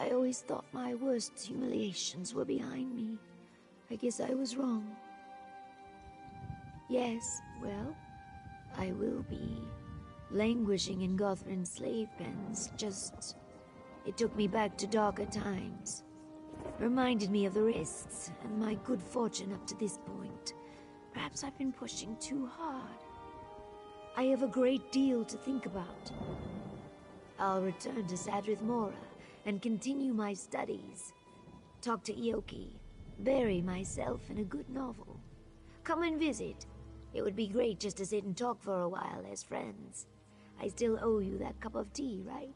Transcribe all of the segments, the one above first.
I always thought my worst humiliations were behind me. I guess I was wrong. Yes, well, I will be languishing in Gothrin's slave pens. It took me back to darker times. Reminded me of the risks and my good fortune up to this point. Perhaps I've been pushing too hard. I have a great deal to think about. I'll return to Sadrith Mora and continue my studies. Talk to Ioki. Bury myself in a good novel. Come and visit. It would be great just to sit and talk for a while as friends. I still owe you that cup of tea, right?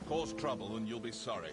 Cause trouble and you'll be sorry.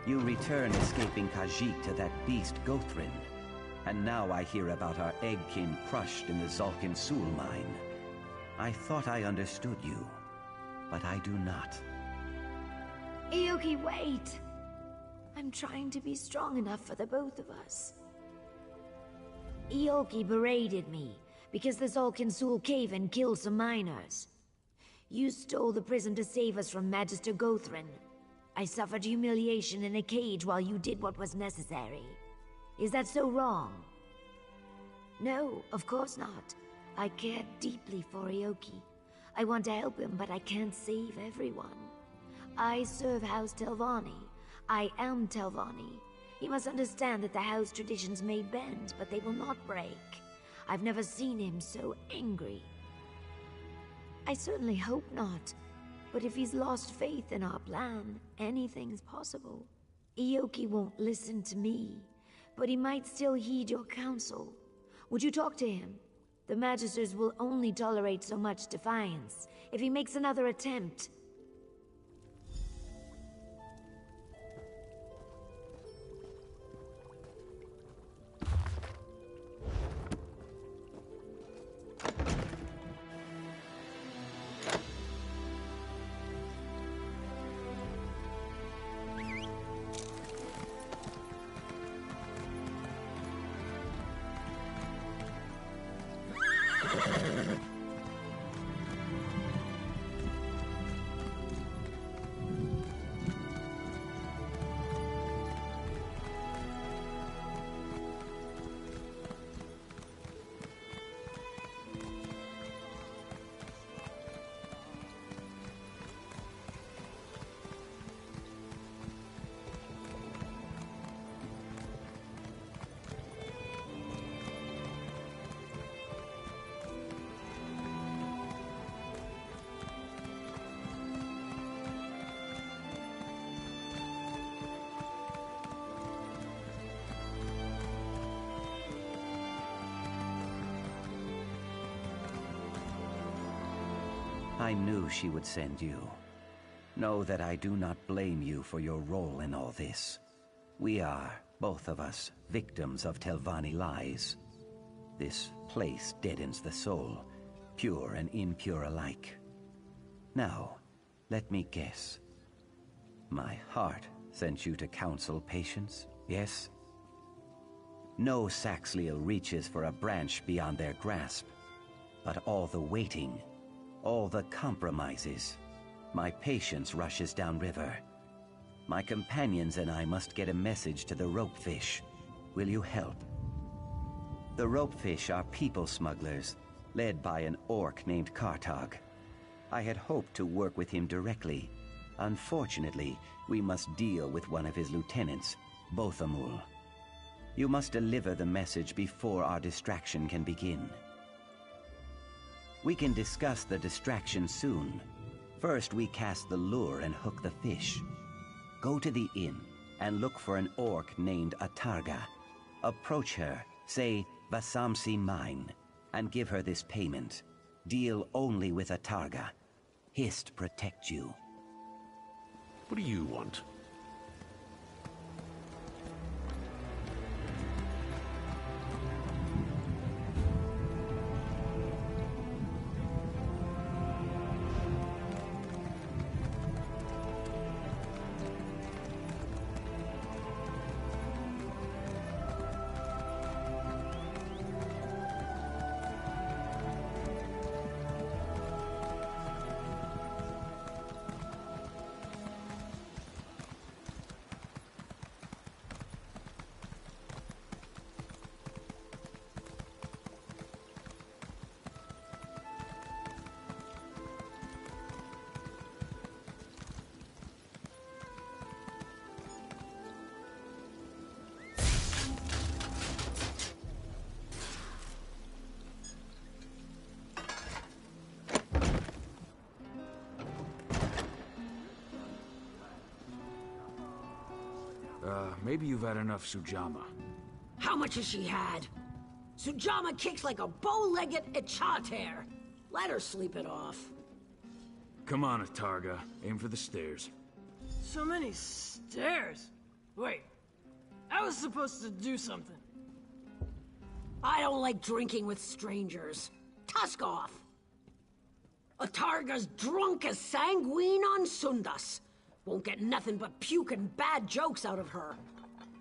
You return escaping Khajiit to that beast Gothrin. And now I hear about our Eggkin crushed in the Zalkin Sul mine. I thought I understood you, but I do not. Ioki, wait! I'm trying to be strong enough for the both of us. Ioki berated me because the Zalkin Sul cave-in killed some miners. You stole the prism to save us from Magister Gothrin. I suffered humiliation in a cage while you did what was necessary. Is that so wrong? No, of course not. I care deeply for Ioki. I want to help him, but I can't save everyone. I serve House Telvanni. I am Telvanni. He must understand that the house traditions may bend, but they will not break. I've never seen him so angry. I certainly hope not. But if he's lost faith in our plan, anything's possible. Ioki won't listen to me, but he might still heed your counsel. Would you talk to him? The Magisters will only tolerate so much defiance. If he makes another attempt... I knew she would send you. Know that I do not blame you for your role in all this. We are, both of us, victims of Telvanni lies. This place deadens the soul, pure and impure alike. Now, let me guess. My heart sent you to counsel patience, yes? No Saxhleel reaches for a branch beyond their grasp, but all the waiting, all the compromises, my patience rushes downriver. My companions and I must get a message to the ropefish. Will you help? The ropefish are people smugglers, led by an orc named Kartag. I had hoped to work with him directly. Unfortunately, we must deal with one of his lieutenants, Bothamul. You must deliver the message before our distraction can begin. We can discuss the distraction soon. First, we cast the lure and hook the fish. Go to the inn and look for an orc named Atarga. Approach her, say, Vasamsi mine, and give her this payment. Deal only with Atarga. Hist protect you. What do you want? Maybe you've had enough Sujamma. How much has she had? Sujamma kicks like a bow-legged Echater. Let her sleep it off. Come on, Atarga. Aim for the stairs. So many stairs? Wait, I was supposed to do something. I don't like drinking with strangers. Tusk off! Atarga's drunk as sanguine on Sundas. Won't get nothing but puke and bad jokes out of her.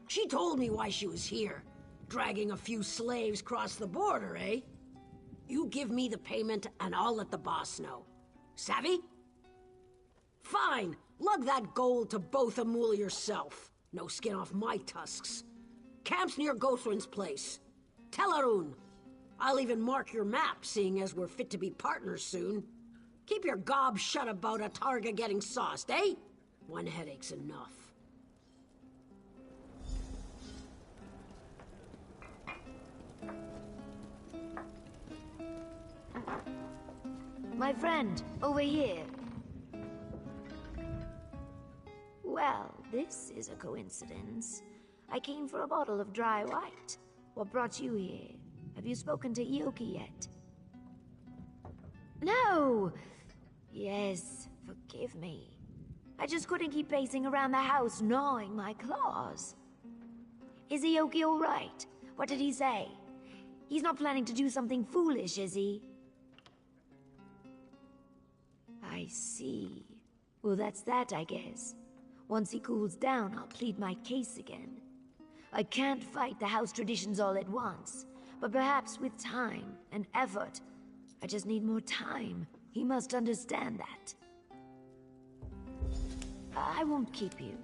She told me why she was here. Dragging a few slaves across the border, eh? You give me the payment and I'll let the boss know. Savvy? Fine. Lug that gold to Bothamul yourself. No skin off my tusks. Camp's near Gothrin's place. Tell Arun. I'll even mark your map, seeing as we're fit to be partners soon. Keep your gob shut about Atarga getting sauced, eh? One headache's enough. My friend, over here. Well, this is a coincidence. I came for a bottle of dry white. What brought you here? Have you spoken to Ioki yet? No! Yes, forgive me. I just couldn't keep pacing around the house gnawing my claws. Is Ioki alright? What did he say? He's not planning to do something foolish, is he? I see. Well, that's that, I guess. Once he cools down, I'll plead my case again. I can't fight the house traditions all at once, but perhaps with time and effort. I just need more time. He must understand that. I won't keep you.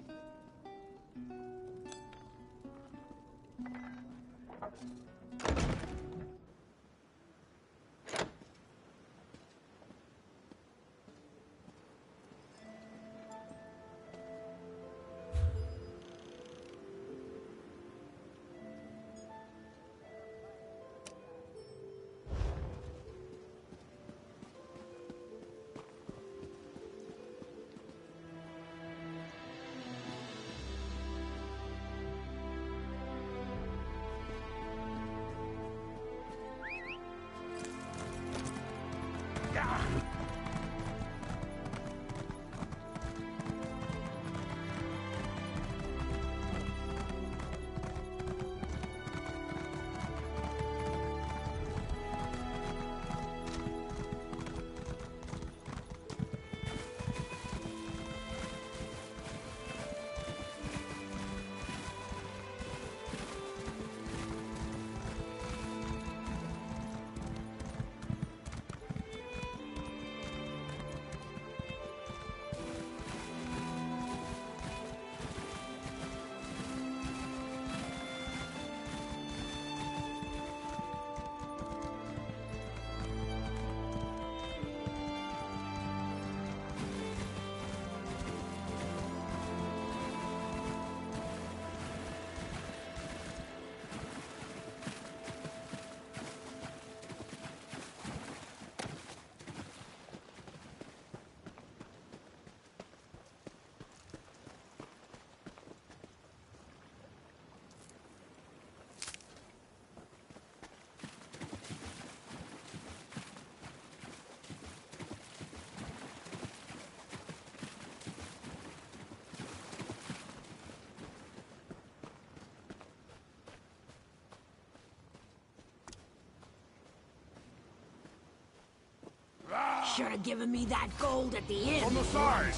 Should have given me that gold at the end. On the side!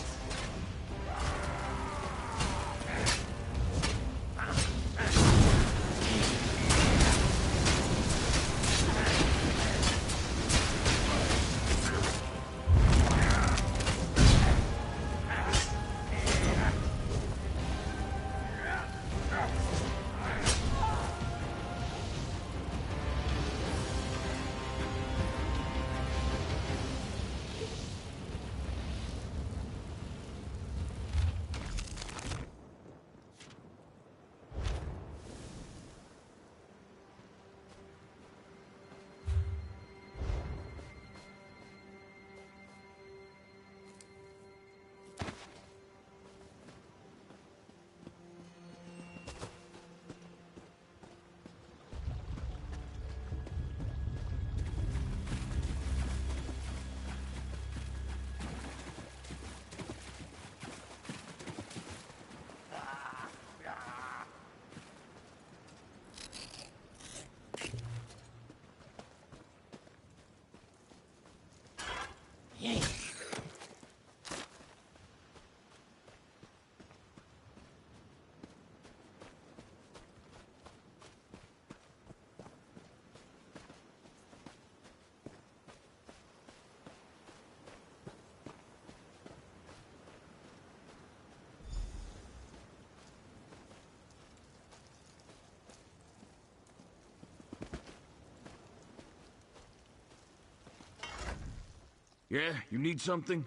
Yeah, you need something?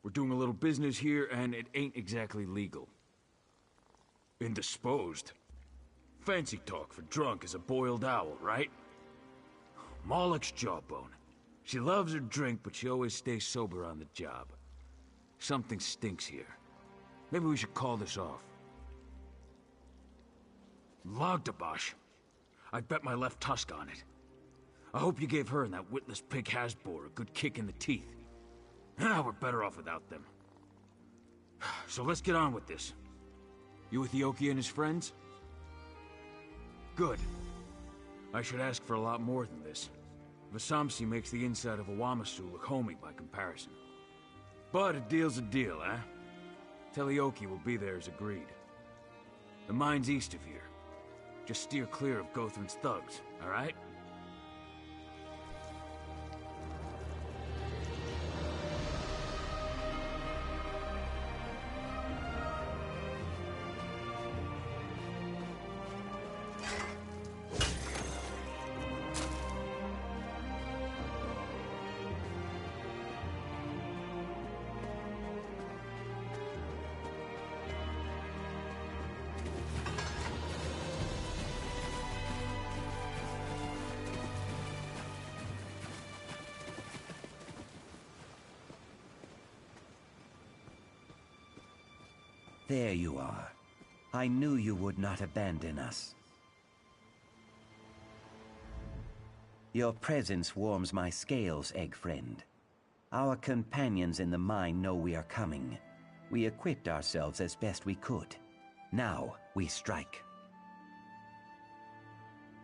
We're doing a little business here, and it ain't exactly legal. Indisposed? Fancy talk for drunk as a boiled owl, right? Moloch's jawbone. She loves her drink, but she always stays sober on the job. Something stinks here. Maybe we should call this off. Logdabash. I bet my left tusk on it. I hope you gave her and that witless pig Hasbor a good kick in the teeth. Ah, we're better off without them. So let's get on with this. You with Yoki and his friends? Good. I should ask for a lot more than this. Vasamsi makes the inside of a Wamasu look homey by comparison. But a deal's a deal, eh? Tell Yoki we'll be there as agreed. The mine's east of here. Just steer clear of Gothrin's thugs, alright? There you are. I knew you would not abandon us. Your presence warms my scales, egg friend. Our companions in the mine know we are coming. We equipped ourselves as best we could. Now we strike.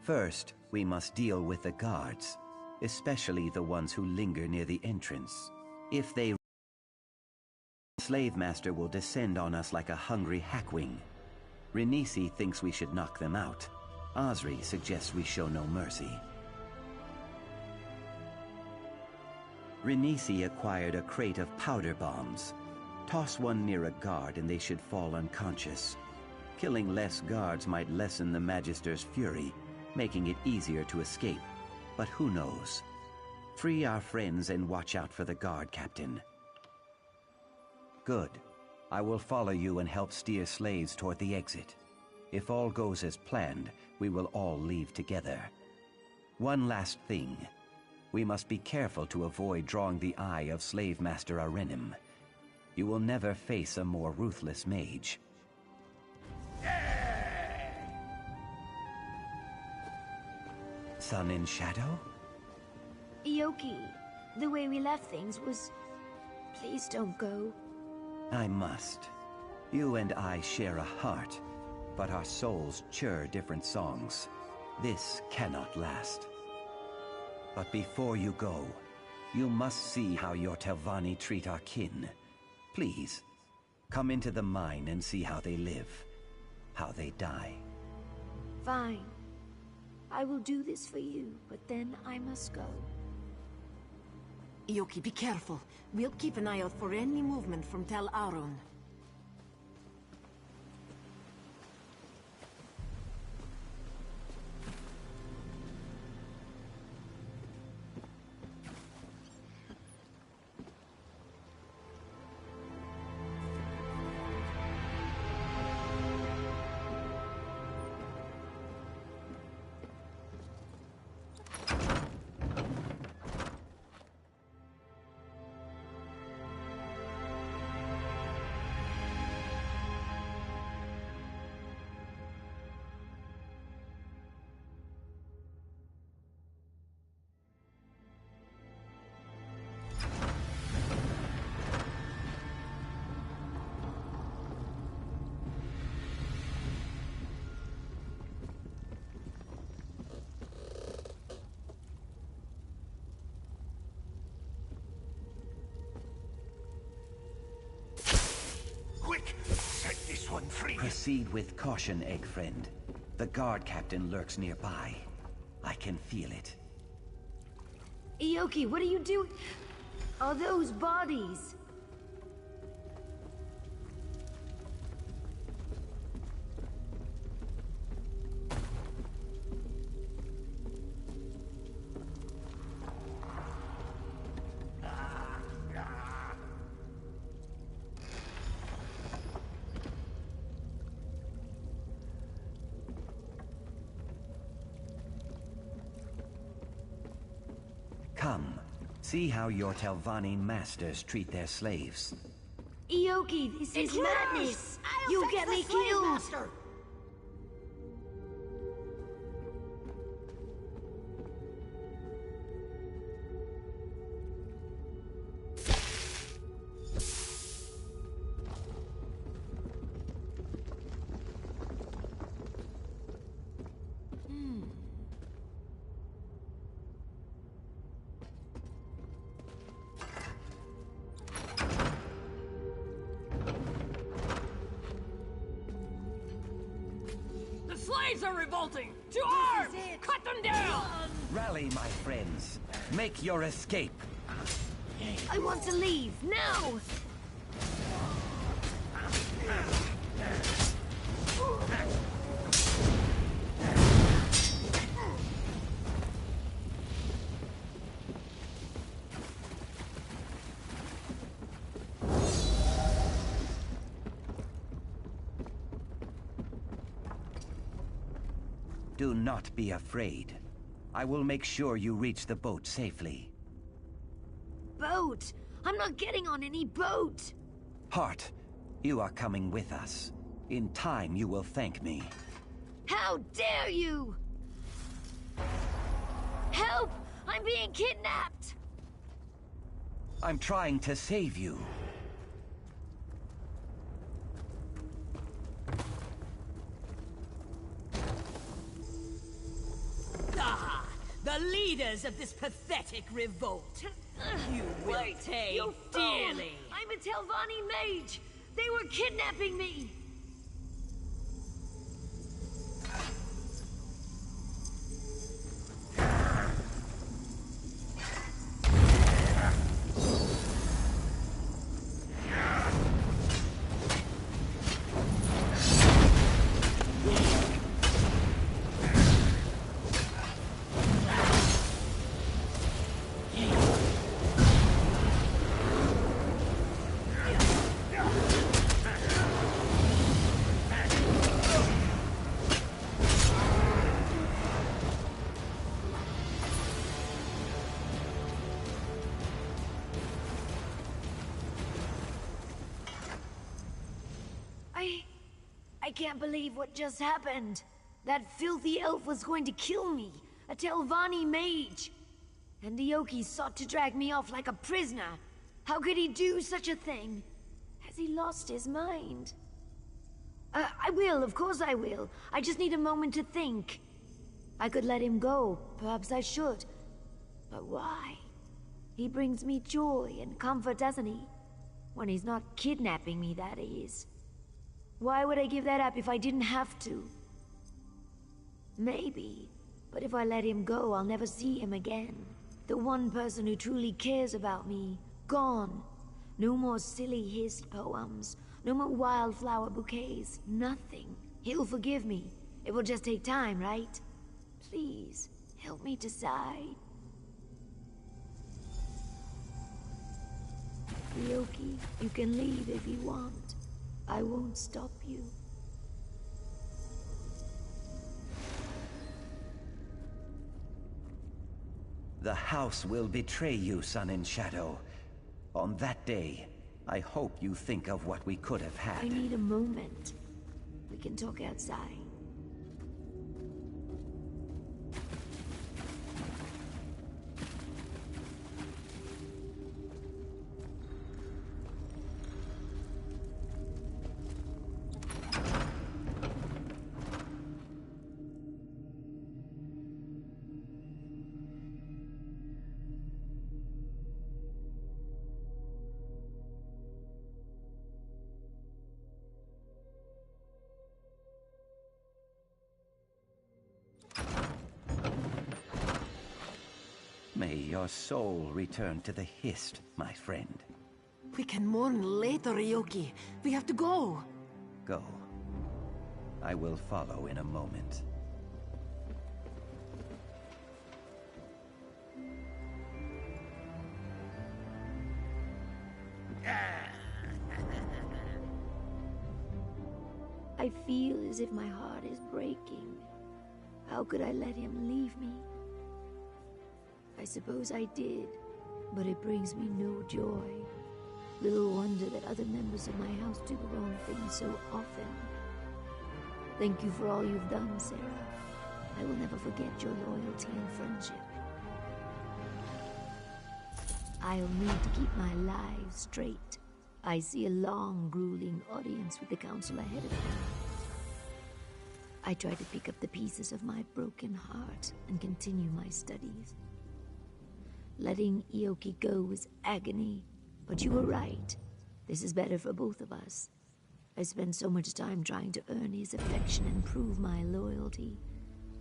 First, we must deal with the guards, especially the ones who linger near the entrance. If they Slave Master will descend on us like a hungry hackwing. Renisi thinks we should knock them out. Osri suggests we show no mercy. Renisi acquired a crate of powder bombs. Toss one near a guard and they should fall unconscious. Killing less guards might lessen the Magister's fury, making it easier to escape. But who knows? Free our friends and watch out for the guard captain. Good. I will follow you and help steer slaves toward the exit. If all goes as planned, we will all leave together. One last thing. We must be careful to avoid drawing the eye of Slave Master Arenim. You will never face a more ruthless mage. Sun and Shadow? Yoki, the way we left things was... Please don't go. I must. You and I share a heart, but our souls chur different songs. This cannot last. But before you go, you must see how your Telvanni treat our kin. Please, come into the mine and see how they live, how they die. Fine. I will do this for you, but then I must go. Yoki, be careful. We'll keep an eye out for any movement from Tel Aron. Proceed with caution, egg friend. The guard captain lurks nearby. I can feel it. Yoki, what are you doing? Are those bodies? Come, see how your Telvanni masters treat their slaves. Yoki, this is madness! You'll get me killed! Master. blades are revolting! To arms! Cut them down! Rally, my friends. Make your escape. I want to leave, now! Do not be afraid. I will make sure you reach the boat safely. Boat? I'm not getting on any boat! Hart, you are coming with us. In time, you will thank me. How dare you! Help! I'm being kidnapped! I'm trying to save you. Ah, the leaders of this pathetic revolt. You will pay You fool! dearly. I'm a Telvanni mage! They were kidnapping me! I can't believe what just happened. That filthy elf was going to kill me, a Telvanni mage. And Ioki sought to drag me off like a prisoner. How could he do such a thing? Has he lost his mind? I will, of course I will. I just need a moment to think. I could let him go, perhaps I should. But why? He brings me joy and comfort, doesn't he? When he's not kidnapping me, that is. Why would I give that up if I didn't have to? Maybe. But if I let him go, I'll never see him again. The one person who truly cares about me, gone. No more silly hissed poems. No more wildflower bouquets. Nothing. He'll forgive me. It will just take time, right? Please, help me decide. Ioki, you can leave if you want. I won't stop you. The house will betray you, Sun and Shadow. On that day, I hope you think of what we could have had. I need a moment. We can talk outside. May your soul return to the Hist, my friend. We can mourn later, Ioki. We have to go. Go. I will follow in a moment. I feel as if my heart is breaking. How could I let him leave me? I suppose I did, but it brings me no joy. Little wonder that other members of my house do the wrong thing so often. Thank you for all you've done, Sarah. I will never forget your loyalty and friendship. I'll need to keep my life straight. I see a long, grueling audience with the council ahead of me. I try to pick up the pieces of my broken heart and continue my studies. Letting Ioki go was agony, but you were right. This is better for both of us. I spent so much time trying to earn his affection and prove my loyalty.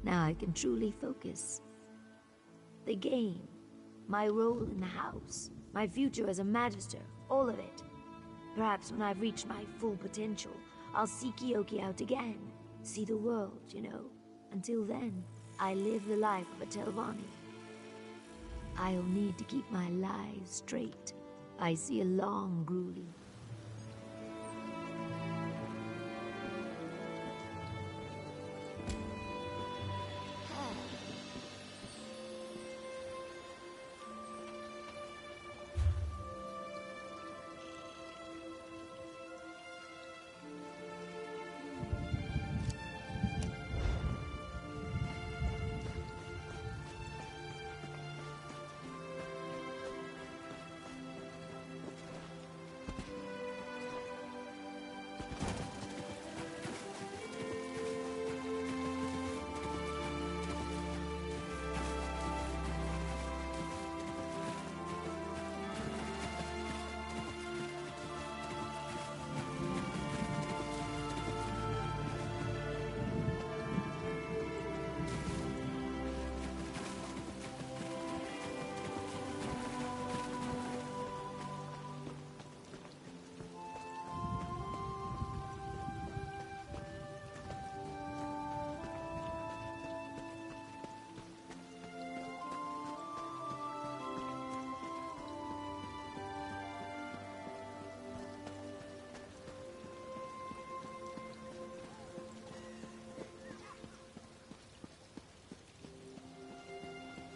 Now I can truly focus. The game, my role in the house, my future as a magister, all of it. Perhaps when I've reached my full potential, I'll seek Yoki out again. See the world, you know. Until then, I live the life of a Telvanni. I'll need to keep my life straight. I see a long grueling.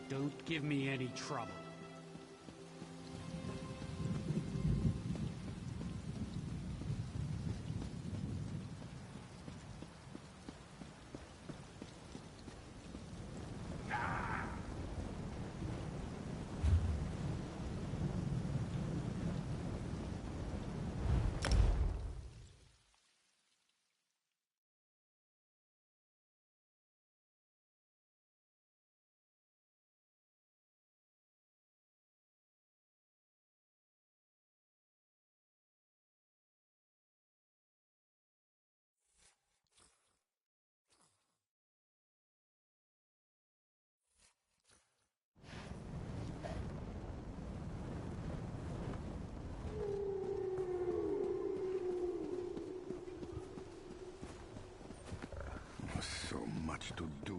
Don't give me any trouble. So much to do.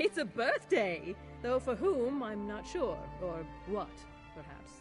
It's a birthday! Though for whom, I'm not sure. Or what, perhaps.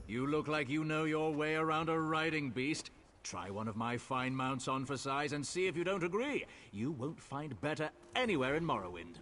You look like you know your way around a riding beast. Try one of my fine mounts on for size and see if you don't agree. You won't find better anywhere in Morrowind.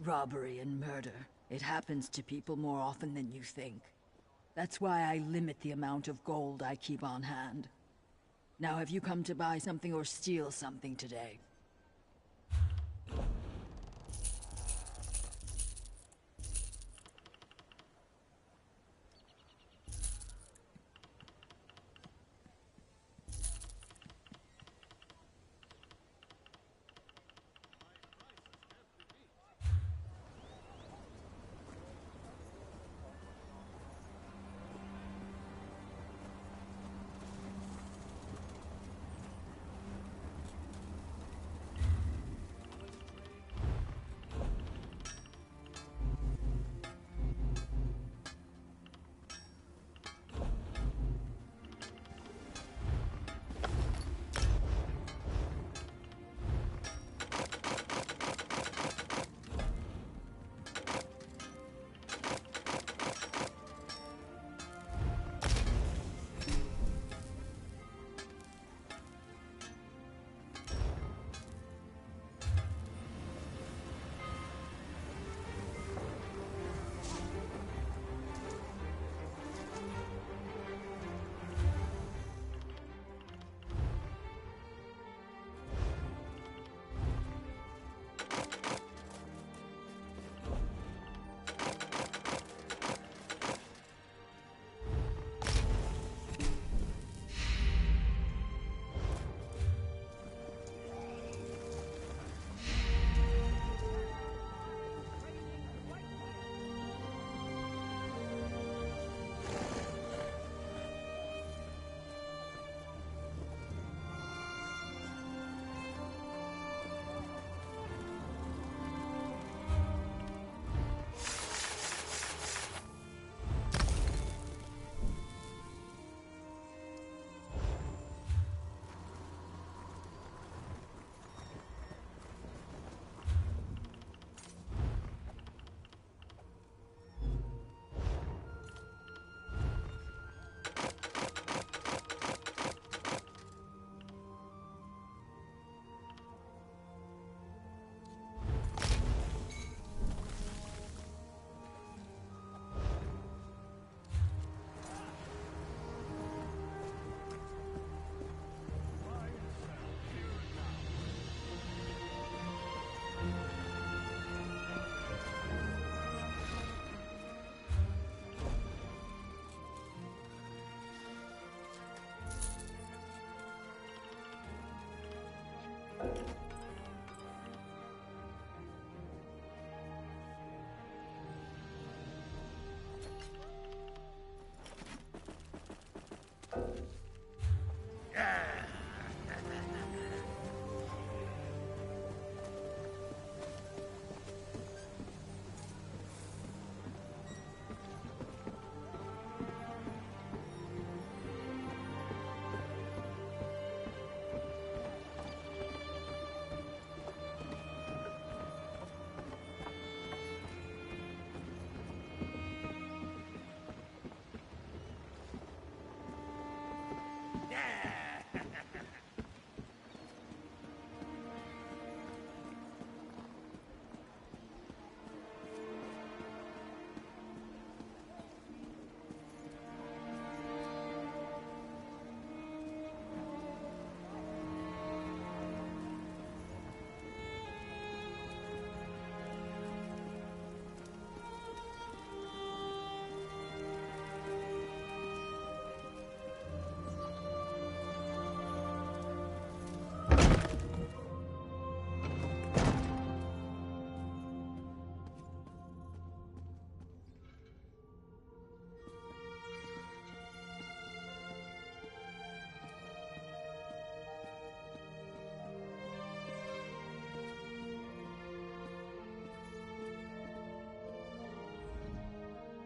Robbery and murder. It happens to people more often than you think. That's why I limit the amount of gold I keep on hand. Now, have you come to buy something or steal something today?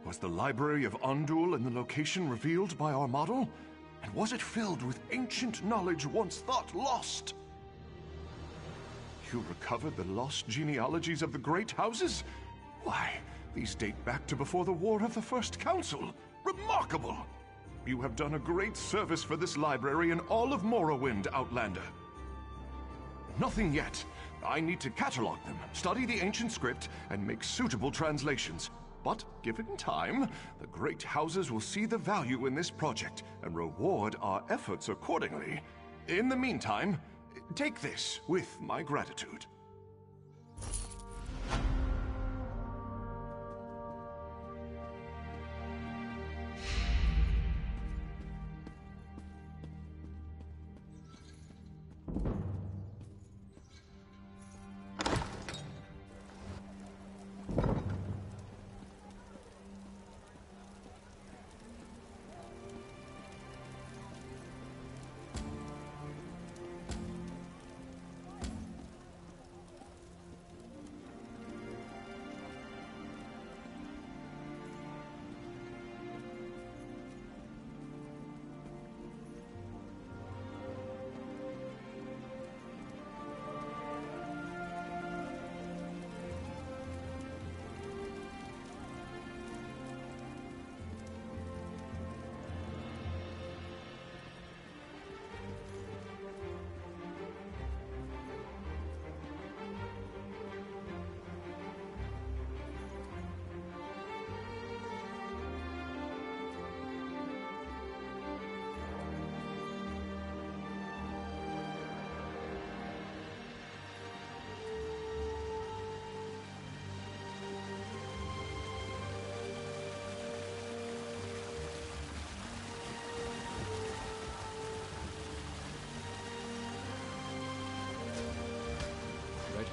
Was the Library of Undul in the location revealed by our model? And was it filled with ancient knowledge once thought lost? You recovered the lost genealogies of the great houses? Why, these date back to before the War of the First Council. Remarkable! You have done a great service for this library and all of Morrowind, Outlander. Nothing yet. I need to catalog them, study the ancient script, and make suitable translations. But given time, the great houses will see the value in this project and reward our efforts accordingly. In the meantime, take this with my gratitude.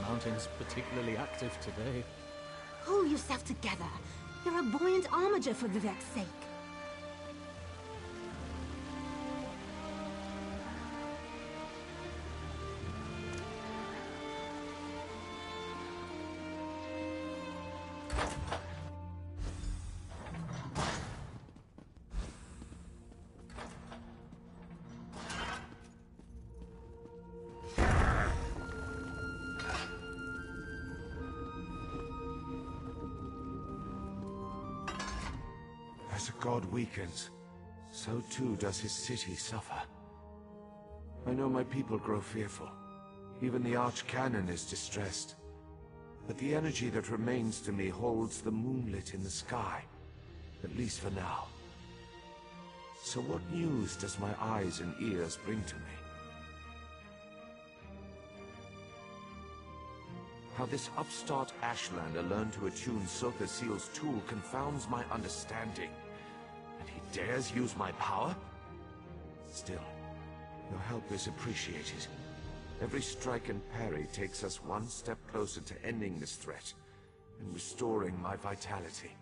Mountain's particularly active today. Pull yourself together. You're a buoyant armature for Vivek's sake. As a god weakens, so too does his city suffer. I know my people grow fearful. Even the Archcanon is distressed. But the energy that remains to me holds the moonlit in the sky, at least for now. So what news does my eyes and ears bring to me? How this upstart Ashlander learned to attune Sotha Seal's tool confounds my understanding. And he dares use my power? Still, your help is appreciated. Every strike and parry takes us one step closer to ending this threat and restoring my vitality.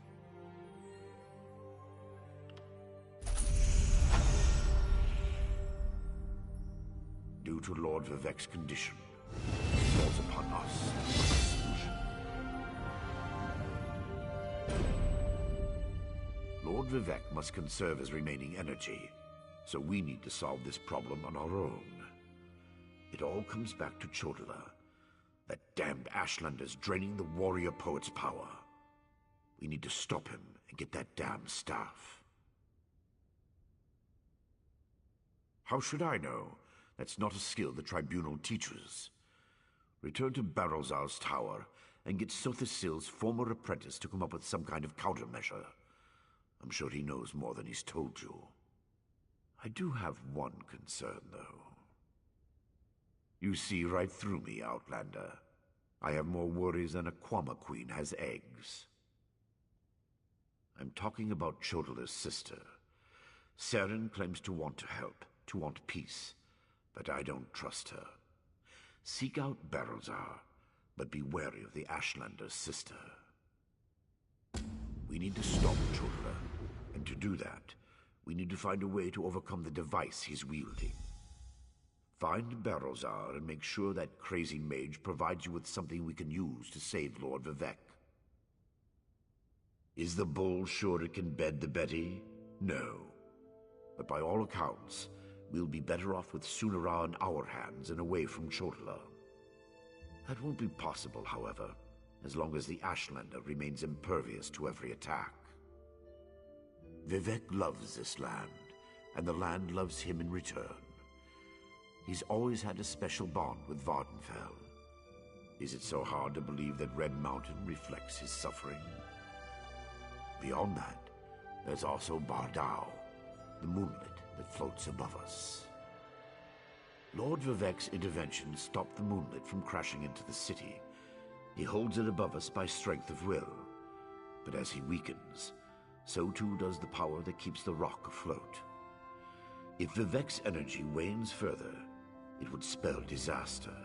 Due to Lord Vivek's condition, it falls upon us. Lord Vivek must conserve his remaining energy, so we need to solve this problem on our own. It all comes back to Chodala. That damned Ashlander's draining the warrior poet's power. We need to stop him and get that damn staff. How should I know? That's not a skill the Tribunal teaches. Return to Barrelzar's tower and get Sotha Seal's former apprentice to come up with some kind of countermeasure. I'm sure he knows more than he's told you. I do have one concern, though. You see right through me, Outlander. I have more worries than a Kwama queen has eggs. I'm talking about Chodala's sister. Seren claims to want to help, to want peace, but I don't trust her. Seek out Barrelzar, but be wary of the Ashlander's sister. We need to stop Chodala, and to do that, we need to find a way to overcome the device he's wielding. Find Barrelzar and make sure that crazy mage provides you with something we can use to save Lord Vivek. Is the bull sure it can bed the Betty? No. But by all accounts, we'll be better off with Sunara in our hands and away from Chodala. That won't be possible, however, as long as the Ashlander remains impervious to every attack. Vivek loves this land, and the land loves him in return. He's always had a special bond with Vvardenfell. Is it so hard to believe that Red Mountain reflects his suffering? Beyond that, there's also Bardao, the moonlet that floats above us. Lord Vivek's intervention stopped the moonlet from crashing into the city. He holds it above us by strength of will. But as he weakens, so too does the power that keeps the rock afloat. If Vivek's energy wanes further, it would spell disaster.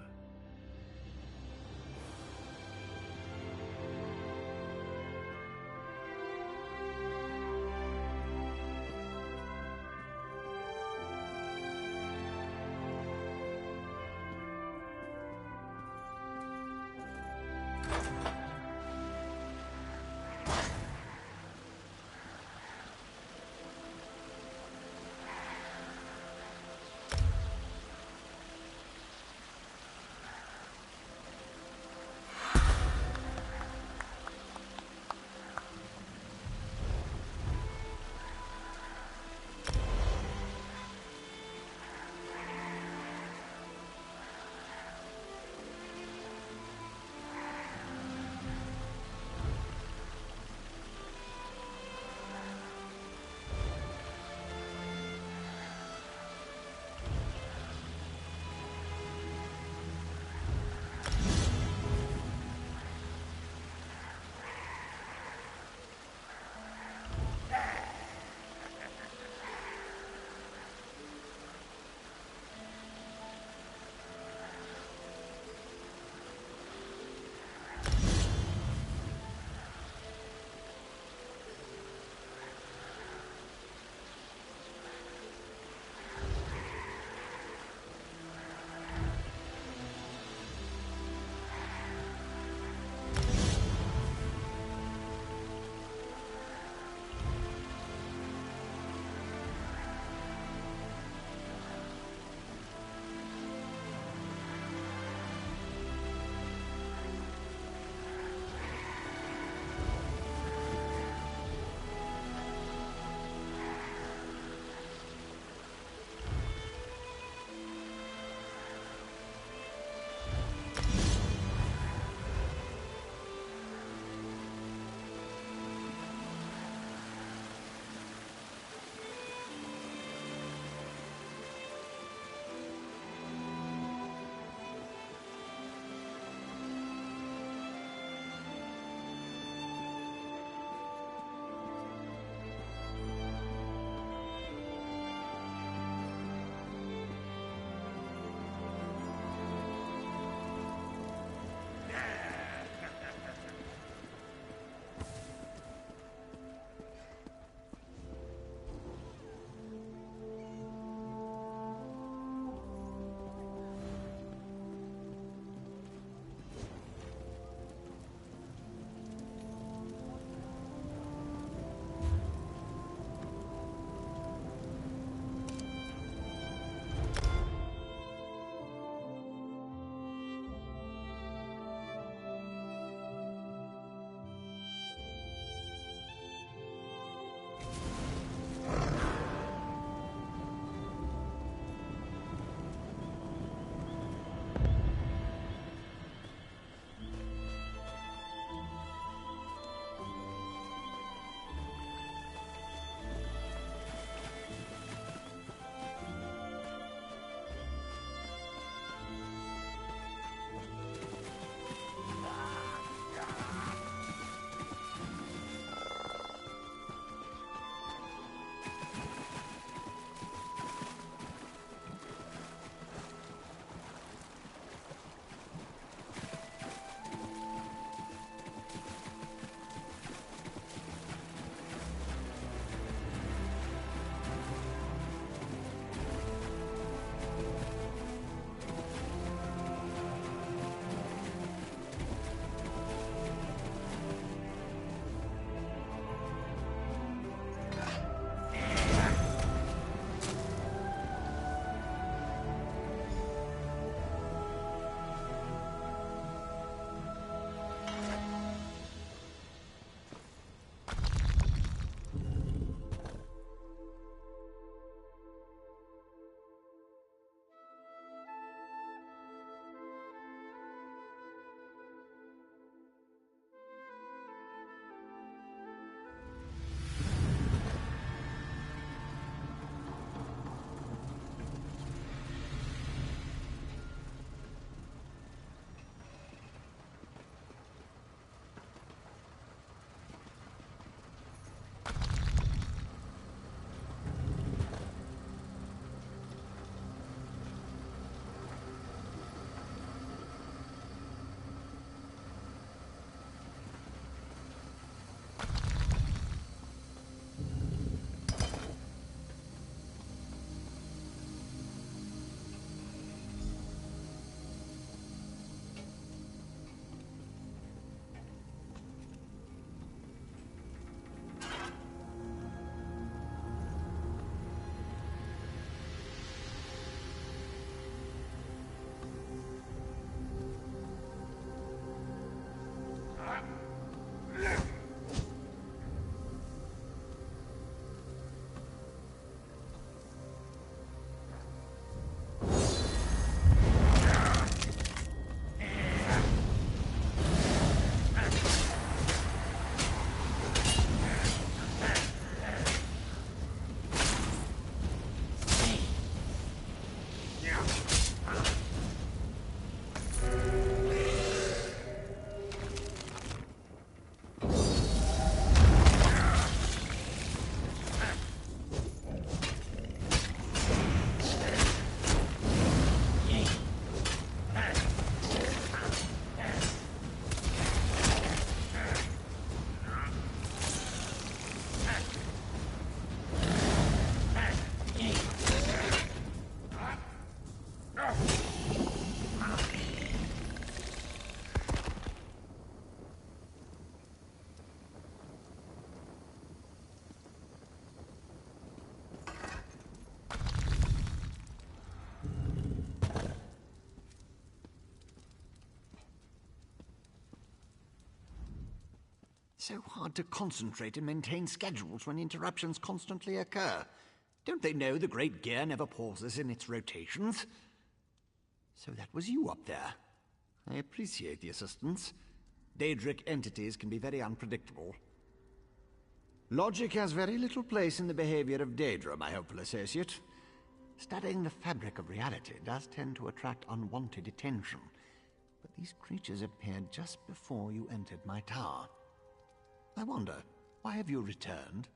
So hard to concentrate and maintain schedules when interruptions constantly occur. Don't they know the Great Gear never pauses in its rotations? So that was you up there. I appreciate the assistance. Daedric entities can be very unpredictable. Logic has very little place in the behavior of Daedra, my hopeful associate. Studying the fabric of reality does tend to attract unwanted attention. But these creatures appeared just before you entered my tower. I wonder, why have you returned?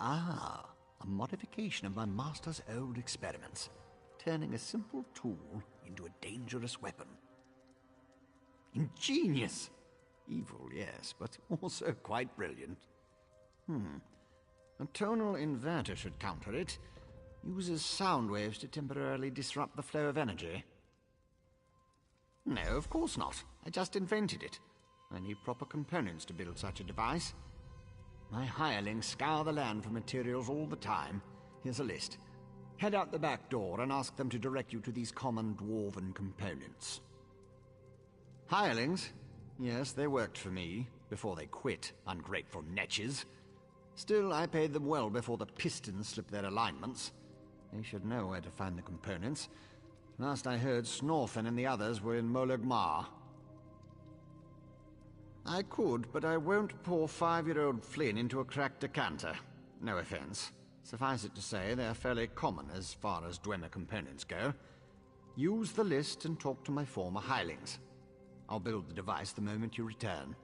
Ah, a modification of my master's old experiments, turning a simple tool into a dangerous weapon. Ingenious! Evil, yes, but also quite brilliant. A tonal inverter should counter it. Uses sound waves to temporarily disrupt the flow of energy. No, of course not. I just invented it. I need proper components to build such a device. My hirelings scour the land for materials all the time. Here's a list. Head out the back door and ask them to direct you to these common dwarven components. Hirelings? Yes, they worked for me, before they quit, ungrateful netches. Still, I paid them well before the pistons slipped their alignments. They should know where to find the components. Last I heard, Snorfen and the others were in Molagmar. I could, but I won't pour 5-year-old Flynn into a cracked decanter. No offense. Suffice it to say, they're fairly common as far as Dwemer components go. Use the list and talk to my former hirelings. I'll build the device the moment you return.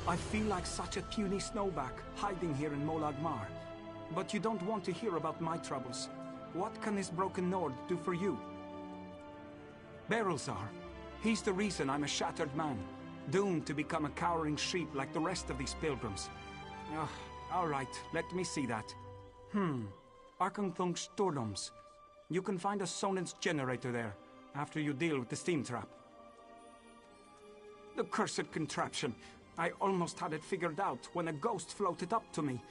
I feel like such a puny snowback, hiding here in Molagmar. But you don't want to hear about my troubles. What can this broken Nord do for you? Berylzar. He's the reason I'm a shattered man, doomed to become a cowering sheep like the rest of these pilgrims. All right, let me see that. Arkanthung Stordoms. You can find a Sonance generator there, after you deal with the steam trap. The cursed contraption. I almost had it figured out when a ghost floated up to me.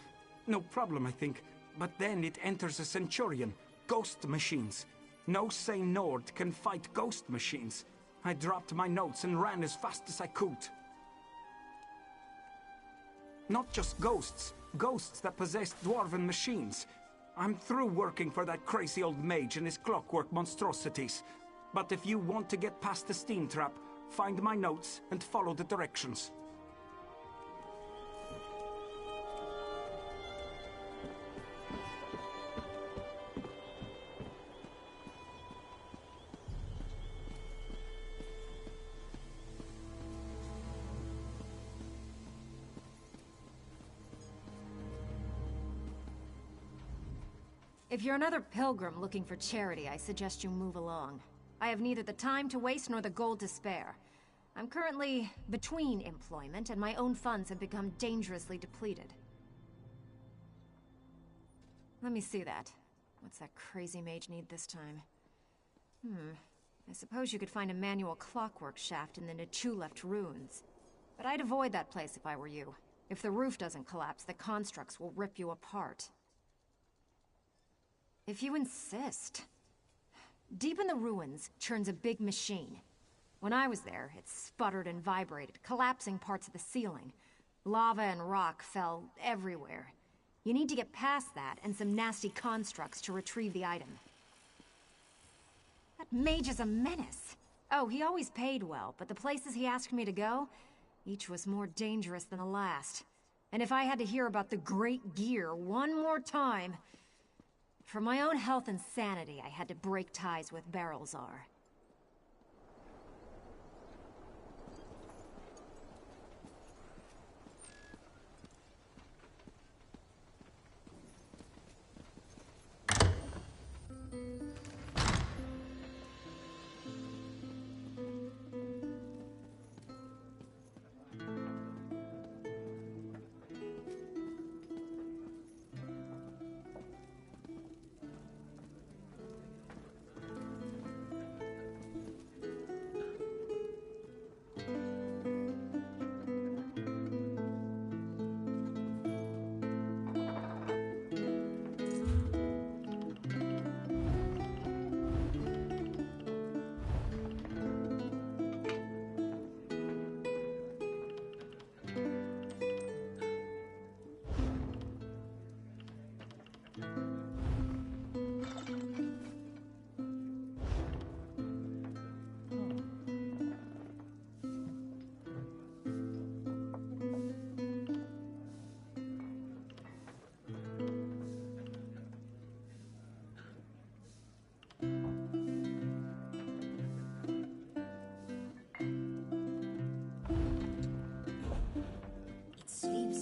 No problem, I think. But then it enters a Centurion. Ghost machines. No sane Nord can fight ghost machines. I dropped my notes and ran as fast as I could. Not just ghosts. Ghosts that possess dwarven machines. I'm through working for that crazy old mage and his clockwork monstrosities. But if you want to get past the steam trap, find my notes and follow the directions. If you're another pilgrim looking for charity, I suggest you move along. I have neither the time to waste nor the gold to spare. I'm currently between employment, and my own funds have become dangerously depleted. Let me see that. What's that crazy mage need this time? I suppose you could find a manual clockwork shaft in the Nichu-left ruins. But I'd avoid that place if I were you. If the roof doesn't collapse, the constructs will rip you apart. If you insist. Deep in the ruins churns a big machine. When I was there, it sputtered and vibrated, collapsing parts of the ceiling. Lava and rock fell everywhere. You need to get past that and some nasty constructs to retrieve the item. That mage is a menace. Oh, he always paid well, but the places he asked me to go, each was more dangerous than the last. And if I had to hear about the Great Gear one more time... For my own health and sanity, I had to break ties with Barrelzar.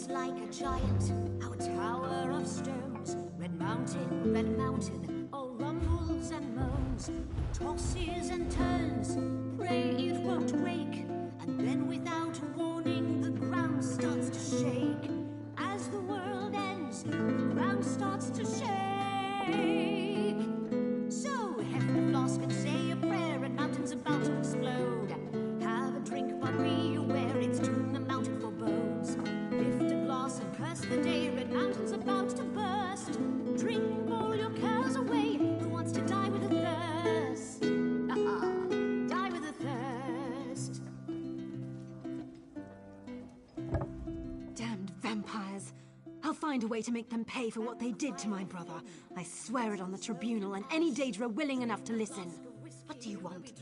Like a giant, our tower of stones. Red mountain, all rumbles and moans, tosses and turns, pray it won't quake. And then without warning, the ground starts to shake. As the world ends, the ground starts to shake. So heaven flask and say a prayer, and mountains about to explode. Have a drink, but be aware it's doom the mountain for bones. Lift a glass and curse the day, red mountain's about to burst. Drink all your cares away, who wants to die with a thirst? Die with a thirst. Damned vampires. I'll find a way to make them pay for what they did to my brother. I swear it on the tribunal and any Daedra willing enough to listen. What do you want?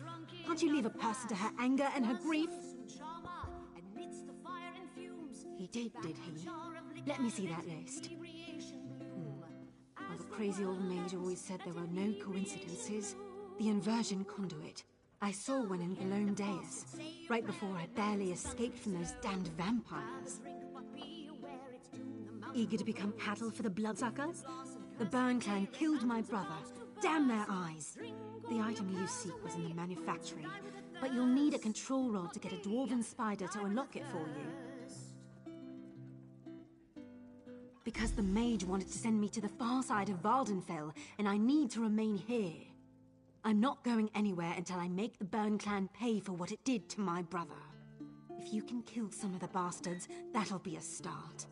Can't you leave a person to her anger and her grief? He did he? Let me see that list. Well, the crazy old mage always said there were no coincidences. The inversion conduit. I saw one in Belone Deus, right before I barely escaped from those damned vampires. Eager to become cattle for the bloodsuckers? The Burn clan killed my brother. Damn their eyes. The item you seek was in the manufactory, but you'll need a control rod to get a dwarven spider to unlock it for you. Because the mage wanted to send me to the far side of Vvardenfell, and I need to remain here. I'm not going anywhere until I make the Burn clan pay for what it did to my brother. If you can kill some of the bastards, that'll be a start.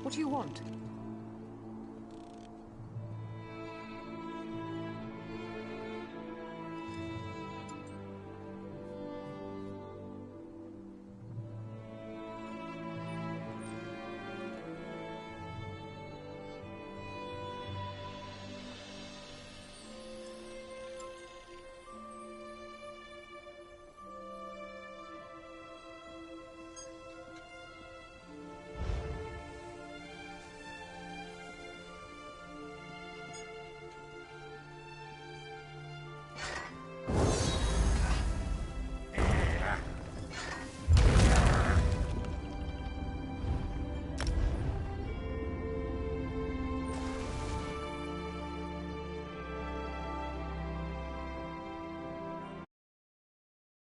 What do you want?